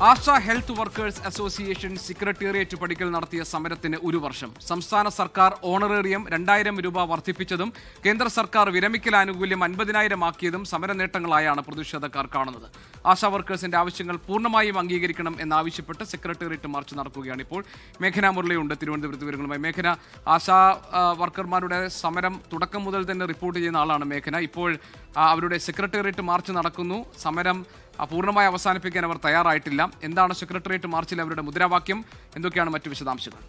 ആശ health workers association secretariat പടിക്കൽ നടത്തിയ സമരത്തിന് ഒരു വർഷം. സംസ്ഥാന സർക്കാർ ഓണറേറിയം 2000 രൂപ വർദ്ധിപ്പിച്ചതും കേന്ദ്ര സർക്കാർ വിരമിക്കൽ ആനുകൂല്യം 50,000 ആക്കിയതും സമര നേട്ടങ്ങളായാണ് പ്രതിഷേധക്കാർ കാണുന്നത്. ആശാ വർക്കേഴ്സിന്റെ ആവശ്യങ്ങൾ പൂർണ്ണമായും അംഗീകരിക്കണം എന്നാവശ്യപ്പെട്ട് സെക്രട്ടേറിയറ്റ് മാർച്ച് നടക്കുകയാണ്. ഇപ്പോൾ മേഘന മുരളിയുണ്ട് തിരുവനന്തപുരത്ത് വിവരങ്ങളുമായി. മേഘന, ആശാ വർക്കർമാരുടെ സമരം തുടക്കം മുതൽ തന്നെ റിപ്പോർട്ട് ചെയ്യുന്ന ആളാണ് മേഘന. ഇപ്പോൾ അവരുടെ സെക്രട്ടേറിയറ്റ് മാർച്ച് നടക്കുന്നു. സമരം പൂർണ്ണമായി അവസാനിപ്പിക്കാൻ അവർ തയ്യാറായിട്ടില്ല. എന്താണ് സെക്രട്ടേറിയറ്റ് മാർച്ചിൽ അവരുടെ മുദ്രാവാക്യം? എന്തൊക്കെയാണ് മറ്റു വിശദാംശങ്ങൾ?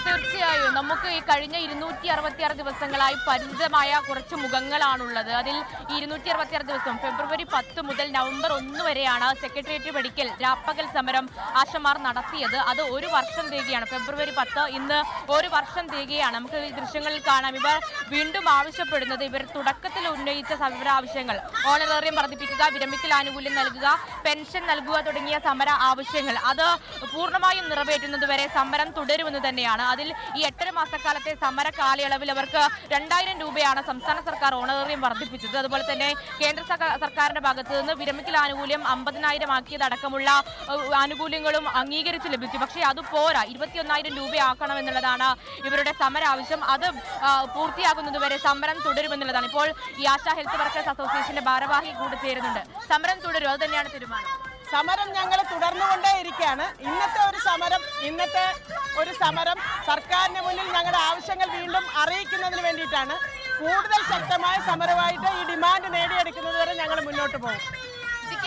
തീർച്ചയായും നമുക്ക് ഈ കഴിഞ്ഞ 266 ദിവസങ്ങളായി പരിചിതമായ കുറച്ച് മുഖങ്ങളാണുള്ളത്. അതിൽ ഈ 266 ദിവസം ഫെബ്രുവരി 10 മുതൽ നവംബർ 1 വരെയാണ് സെക്രട്ടേറിയറ്റ് പടിക്കൽ രാപ്പകൽ സമരം ആശമാർ നടത്തിയത്. അത് ഒരു വർഷം തികയാണ്. ഫെബ്രുവരി 10 ഇന്ന് ഒരു വർഷം തികയാണ്. നമുക്ക് ഈ ദൃശ്യങ്ങളിൽ കാണാം. ഇവർ വീണ്ടും ആവശ്യപ്പെടുന്നത്, ഇവർ തുടക്കത്തിൽ ഉന്നയിച്ച സമര ആവശ്യങ്ങൾ, ഓണറേറിയം വർദ്ധിപ്പിക്കുക, വിരമിക്കൽ ആനുകൂല്യം നൽകുക, പെൻഷൻ നൽകുക തുടങ്ങിയ സമര ആവശ്യങ്ങൾ, അത് പൂർണ്ണമായും നിറവേറ്റുന്നതുവരെ സമരം തുടരുമെന്ന് തന്നെയാണ്. അതിൽ ഈ 8 മാസക്കാലത്തെ സമര കാലയളവിൽ അവർക്ക് 2000 രൂപയാണ് സംസ്ഥാന സർക്കാർ ഓണറേറിയം വർദ്ധിപ്പിച്ചത്. അതുപോലെ തന്നെ കേന്ദ്ര സർക്കാരിന്റെ ഭാഗത്ത് നിന്ന് വിരമിക്കൽ ആനുകൂല്യം 50,000 ആക്കിയതടക്കമുള്ള ആനുകൂല്യങ്ങളും അംഗീകരിച്ച് ലഭിച്ചു. പക്ഷേ അത് പോരാ, 21,000 രൂപയാക്കണമെന്നുള്ളതാണ് ഇവരുടെ സമര ആവശ്യം. അത് പൂർത്തിയാകുന്നതുവരെ സമരം തുടരുമെന്നുള്ളതാണ്. ഇപ്പോൾ ഈ ആശാ ഹെൽത്ത് വർക്കേഴ്സ് അസോസിയേഷന്റെ ഭാരവാഹി കൂടി ചേരുന്നുണ്ട്. സമരം തുടരും, അത് തന്നെയാണ് തീരുമാനം. സമരം ഞങ്ങൾ തുടർന്നുകൊണ്ടേയിരിക്കുകയാണ്. ഇന്നത്തെ ഒരു സമരം സർക്കാരിന് മുന്നിൽ ഞങ്ങളുടെ ആവശ്യങ്ങൾ വീണ്ടും അറിയിക്കുന്നതിന് വേണ്ടിയിട്ടാണ്. കൂടുതൽ ശക്തമായ സമരമായിട്ട് ഈ ഡിമാൻഡ് നേടിയെടുക്കുന്നത് വരെ ഞങ്ങൾ മുന്നോട്ട് പോകും.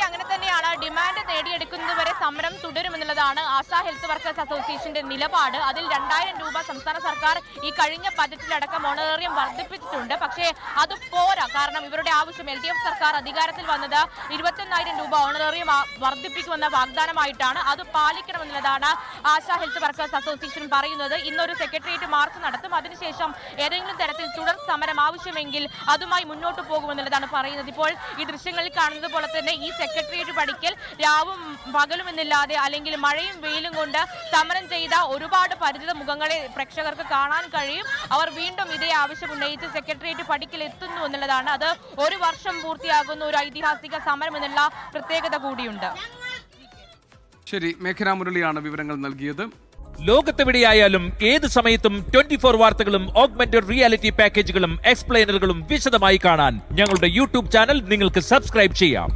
അങ്ങനെ തന്നെയാണ്. ഡിമാൻഡ് നേടിയെടുക്കുന്നതുവരെ സമരം തുടരുമെന്നുള്ളതാണ് ആശാ ഹെൽത്ത് വർക്കേഴ്സ് അസോസിയേഷന്റെ നിലപാട്. അതിൽ 2000 രൂപ സംസ്ഥാന സർക്കാർ ഈ കഴിഞ്ഞ ബജറ്റിലടക്കം ഓണറേറിയം വർദ്ധിപ്പിച്ചിട്ടുണ്ട്. പക്ഷേ അത് പോരാ. കാരണം ഇവരുടെ ആവശ്യം, LDF സർക്കാർ അധികാരത്തിൽ വന്നത് 21,000 രൂപ ഓണറേറിയം വർദ്ധിപ്പിക്കുമെന്ന വാഗ്ദാനമായിട്ടാണ്. അത് പാലിക്കണമെന്നുള്ളതാണ് ആശാ ഹെൽത്ത് വർക്കേഴ്സ് അസോസിയേഷൻ പറയുന്നത്. ഇന്നൊരു സെക്രട്ടേറിയറ്റ് മാർച്ച് നടത്തും. അതിനുശേഷം ഏതെങ്കിലും തരത്തിൽ തുടർ സമരം ആവശ്യമെങ്കിൽ അതുമായി മുന്നോട്ട് പോകുമെന്നുള്ളതാണ് പറയുന്നത്. ഇപ്പോൾ ഈ ദൃശ്യങ്ങളിൽ കാണുന്നത് പോലെ തന്നെ ഈ സെക്രട്ടേറിയറ്റ് പടിക്കൽ രാവും പകലും എന്നില്ലാതെ, അല്ലെങ്കിൽ മഴയും വെയിലും കൊണ്ട് സമരം ചെയ്ത ഒരുപാട് പരിചിത മുഖങ്ങളെ പ്രേക്ഷകർക്ക് കാണാൻ കഴിയും. അവർ വീണ്ടും ഇതേ ആവശ്യം ഉന്നയിച്ച് സെക്രട്ടേറിയറ്റ് പടിക്കൽ എത്തുന്നു എന്നുള്ളതാണ്. അത് ഒരു വർഷം പൂർത്തിയാകുന്ന ഒരു ഐതിഹാസിക സമരം എന്നുള്ള പ്രത്യേകത കൂടിയുണ്ട്. ശരി, മേഘന മുരളിയാണ് വിവരങ്ങൾ നൽകിയത്. ലോകത്തെവിടെയായാലും ഏത് സമയത്തും 24 വാർത്തകളും ഓഗ്മെന്റഡ് റിയാലിറ്റി പാക്കേജുകളും എക്സ്പ്ലെയിനറുകളും വിശദമായി കാണാൻ ഞങ്ങളുടെ യൂട്യൂബ് ചാനൽ നിങ്ങൾക്ക് സബ്സ്ക്രൈബ് ചെയ്യാം.